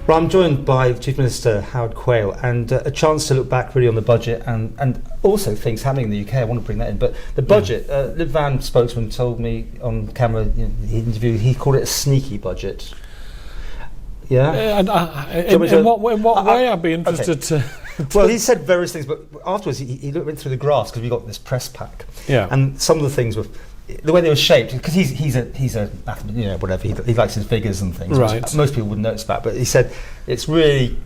Well, I'm joined by Chief Minister Howard Quayle, and a chance to look back really on the budget and also things happening in the UK. I want to bring that in. But the budget, LibVan spokesman told me on camera, the interview, he called it a sneaky budget. Yeah? In what way? I'd be interested to... Well, he said various things, but afterwards he went through the graphs because we got this press pack. Yeah. And some of the things were... The way they were shaped, because he's a whatever, he likes his figures and things. Right. Most people wouldn't notice that, but he said it's really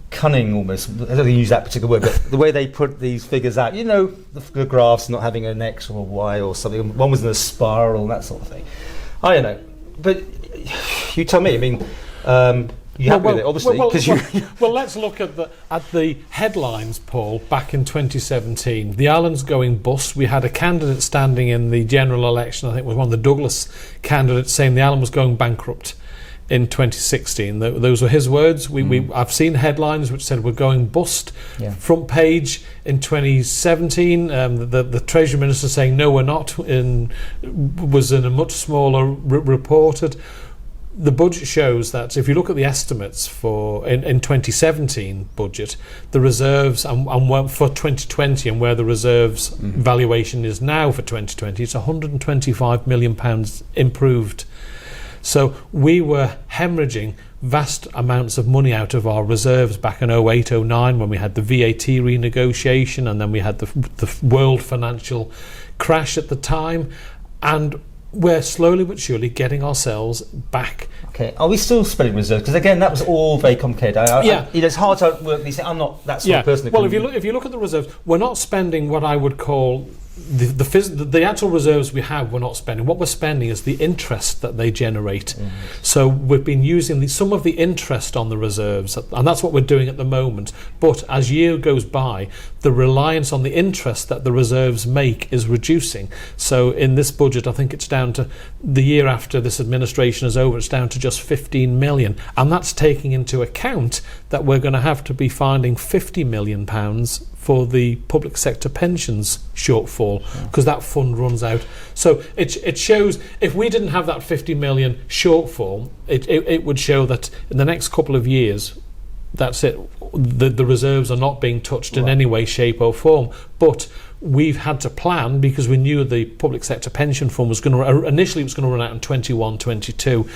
cunning almost. I don't think he used that particular word, but the way they put these figures out, the graphs not having an X or a Y or something. One was in a spiral and that sort of thing. I don't know, but you tell me. I mean, you happy with it, obviously? Well, let's look at the headlines, Paul. Back in 2017, the island's going bust. We had a candidate standing in the general election, I think it was one of the Douglas candidates, saying the island was going bankrupt in 2016. Those were his words. I've seen headlines which said we're going bust. Yeah. Front page in 2017, the Treasury Minister saying no, we're not. Was in a much smaller reported. The budget shows that if you look at the estimates for in 2017 budget, the reserves and for 2020 and where the reserves valuation is now for 2020, it's £125 million improved. So we were hemorrhaging vast amounts of money out of our reserves back in 08-09 when we had the VAT renegotiation, and then we had the world financial crash at the time, and we're slowly but surely getting ourselves back. Okay, are we still spending reserves? Because again, that was all very complicated. It's hard to work these things. I'm not that sort of person. Well, if you look at the reserves, we're not spending what I would call the actual reserves we have. We're not spending. What we're spending is the interest that they generate. So we've been using some of the interest on the reserves, and that's what we're doing at the moment. But as year goes by, the reliance on the interest that the reserves make is reducing. So in this budget, I think it's down to, the year after this administration is over, it's down to just 15 million, and that's taking into account that we're going to have to be finding £50 million for the public sector pensions shortfall, because that fund runs out. So it shows, if we didn't have that 50 million shortfall, it would show that in the next couple of years, that's it, the reserves are not being touched in any way, shape or form. But we've had to plan, because we knew the public sector pension fund was going to, initially it was going to run out in 21-22.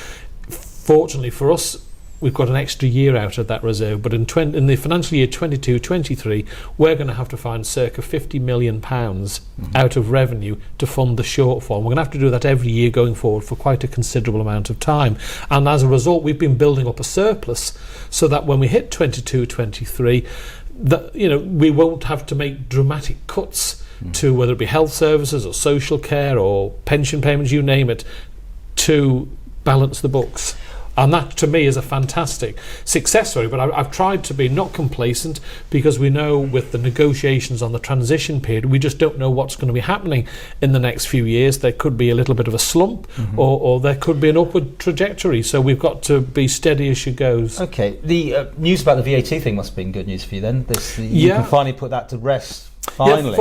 Fortunately for us, we've got an extra year out of that reserve, but in the financial year 22-23, we're going to have to find circa £50 million out of revenue to fund the shortfall. We're going to have to do that every year going forward for quite a considerable amount of time. And as a result, we've been building up a surplus so that when we hit 22-23, we won't have to make dramatic cuts to whether it be health services or social care or pension payments, you name it, to balance the books. And that, to me, is a fantastic success story. But I've tried to be not complacent, because we know with the negotiations on the transition period, we just don't know what's going to be happening in the next few years. There could be a little bit of a slump, or there could be an upward trajectory. So we've got to be steady as she goes. Okay. The news about the VAT thing must have been good news for you then. You can finally put that to rest. Finally.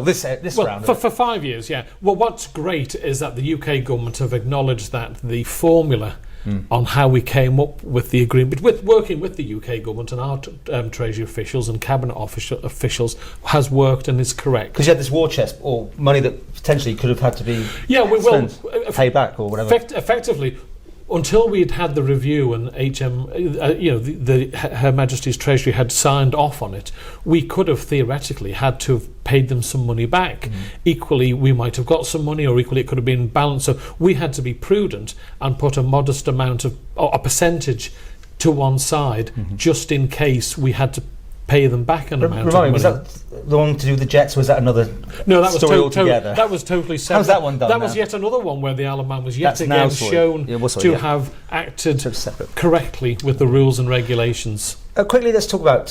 This round. For 5 years, yeah. Well, what's great is that the UK government have acknowledged that the formula on how we came up with the agreement, with working with the UK government and our Treasury officials and Cabinet officials, has worked and is correct. Because you had this war chest, or money that potentially could have had to be paid back or whatever. Effectively, until we'd had the review and Her Majesty's Treasury had signed off on it, we could have theoretically had to have paid them some money back. Equally, we might have got some money, or equally it could have been balanced. So we had to be prudent and put a modest amount of, or a percentage, to one side, just in case we had to pay them back an amount of money. Was that the one to do with the jets, or was that another story altogether? That was totally separate. How's that one done? That was yet another one where the Isle of Man was yet again shown to have acted correctly with the rules and regulations. Quickly, let's talk about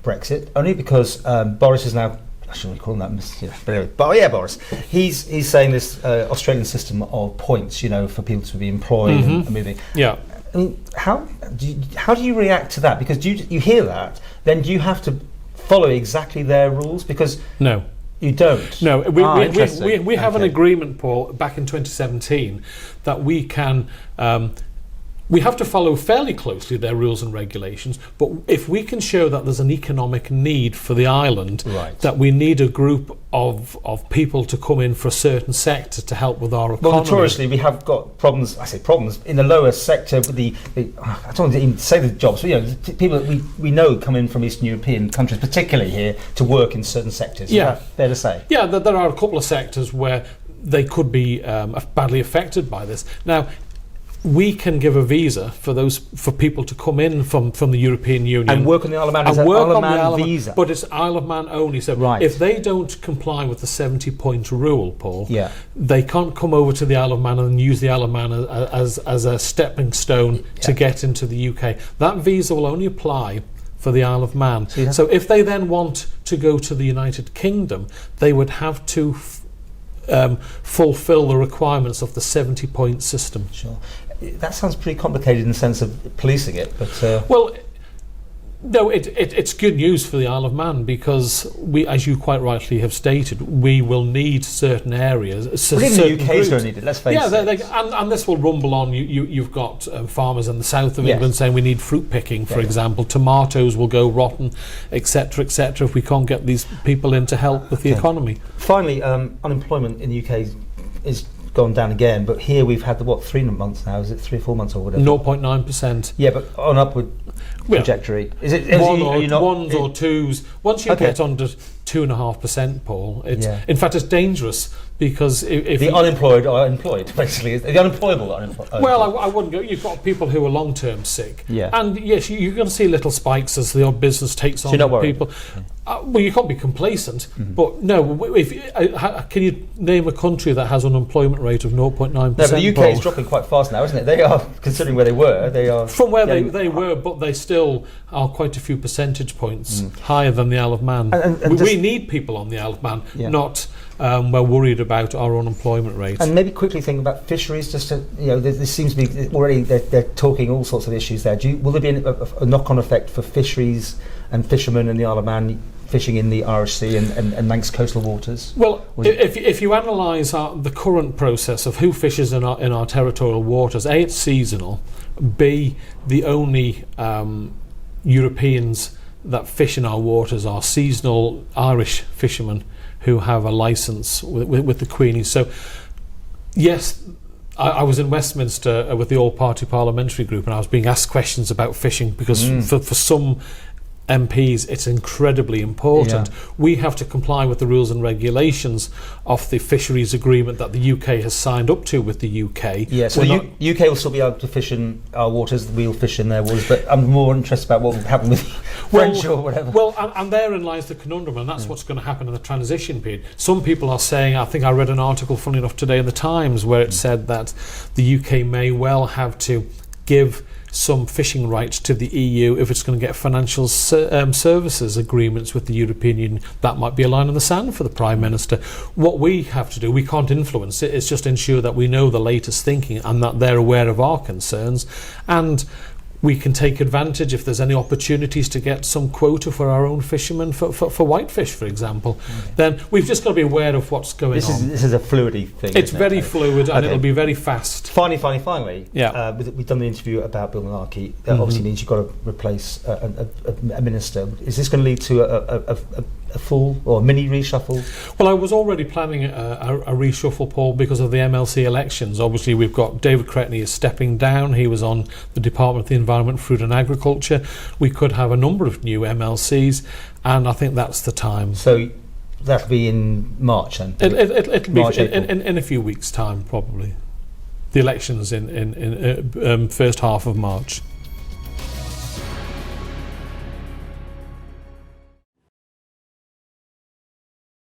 Brexit, only because Boris is now, I shouldn't call him that, but anyway, Boris. He's saying this Australian system of points, for people to be employed and moving. Yeah. I mean, how do you react to that? Because you hear that, then do you have to follow exactly their rules? Because no, you don't. No, we have an agreement, Paul, back in 2017, that we can we have to follow fairly closely their rules and regulations, but if we can show that there's an economic need for the island, that we need a group of people to come in for a certain sector to help with our economy. Well, notoriously, we have got problems, I say problems, in the lower sector with I don't want to even say the jobs, but people that we know come in from Eastern European countries, particularly here, to work in certain sectors. Yeah. Is that fair to say? Yeah, there are a couple of sectors where they could be badly affected by this. Now, we can give a visa for people to come in from the European Union and work on the Isle of Man. And work on the Isle of Man visa, but it's Isle of Man only. So if they don't comply with the 70-point rule, Paul, they can't come over to the Isle of Man and use the Isle of Man as a stepping stone to get into the UK. That visa will only apply for the Isle of Man. So if they then want to go to the United Kingdom, they would have to fulfill the requirements of the 70-point system. Sure. That sounds pretty complicated in the sense of policing it, but well, no, it's good news for the Isle of Man because we, as you quite rightly have stated, we will need certain areas. But even the UK is going to need it. Let's face it. And this will rumble on. You've got farmers in the south of England saying we need fruit picking, for example. Tomatoes will go rotten, etc., etc. If we can't get these people in to help with the economy. Finally, unemployment in the UK is gone down again, but here we've had 3 months now. Is it 3 or 4 months or whatever? 0.9%. Yeah, but on upward trajectory. Is it ones or twos? Once you get under 2.5%, Paul, in fact it's dangerous because if the unemployed are employed, basically. The unemployable are unemployed. Well, I wouldn't go. You've got people who are long-term sick, and yes, you're going to see little spikes as the odd business takes on people. Well, you can't be complacent, but no. Can you name a country that has an unemployment rate of 0.9%? No, but the UK is dropping quite fast now, isn't it? They are, considering where they were, they are from where they were, but they still are quite a few percentage points higher than the Isle of Man. And we need people on the Isle of Man, not. We're worried about our unemployment rate. And maybe quickly think about fisheries. Just to, there seems to be already they're talking all sorts of issues there. Will there be a knock-on effect for fisheries and fishermen in the Isle of Man fishing in the Irish Sea and Manx coastal waters? Well, if you analyse the current process of who fishes in our territorial waters, A, it's seasonal. B, the only Europeans that fish in our waters are seasonal Irish fishermen who have a licence with the Queenie. So, yes, I was in Westminster with the all-party parliamentary group and I was being asked questions about fishing because for some MPs it's incredibly important. We have to comply with the rules and regulations of the fisheries agreement that the UK has signed up to with the UK. Yeah, so the UK will still be able to fish in our waters, we'll fish in their waters, but I'm more interested about what will happen with French or whatever. Well, and therein lies the conundrum, and that's what's going to happen in the transition period. Some people are saying, I think I read an article, funny enough, today in the Times, where it said that the UK may well have to give some fishing rights to the EU if it's going to get financial services agreements with the European Union. That might be a line in the sand for the Prime Minister. What we have to do, we can't influence it, it's just ensure that we know the latest thinking and that they're aware of our concerns, and we can take advantage if there's any opportunities to get some quota for our own fishermen for whitefish, for example. Then we've just got to be aware of what's going on. This is a fluidy thing. It's very fluid and it'll be very fast. Finally, we've done the interview about Bill Malarkey. That obviously means you've got to replace a minister. Is this going to lead to a full or mini reshuffle? Well, I was already planning a reshuffle, Paul, because of the MLC elections. Obviously, we've got David Cretney is stepping down. He was on the Department of the Environment, Food and Agriculture. We could have a number of new MLCs, and I think that's the time. So that'll be in March then? It'll be in a few weeks' time, probably. The elections in first half of March.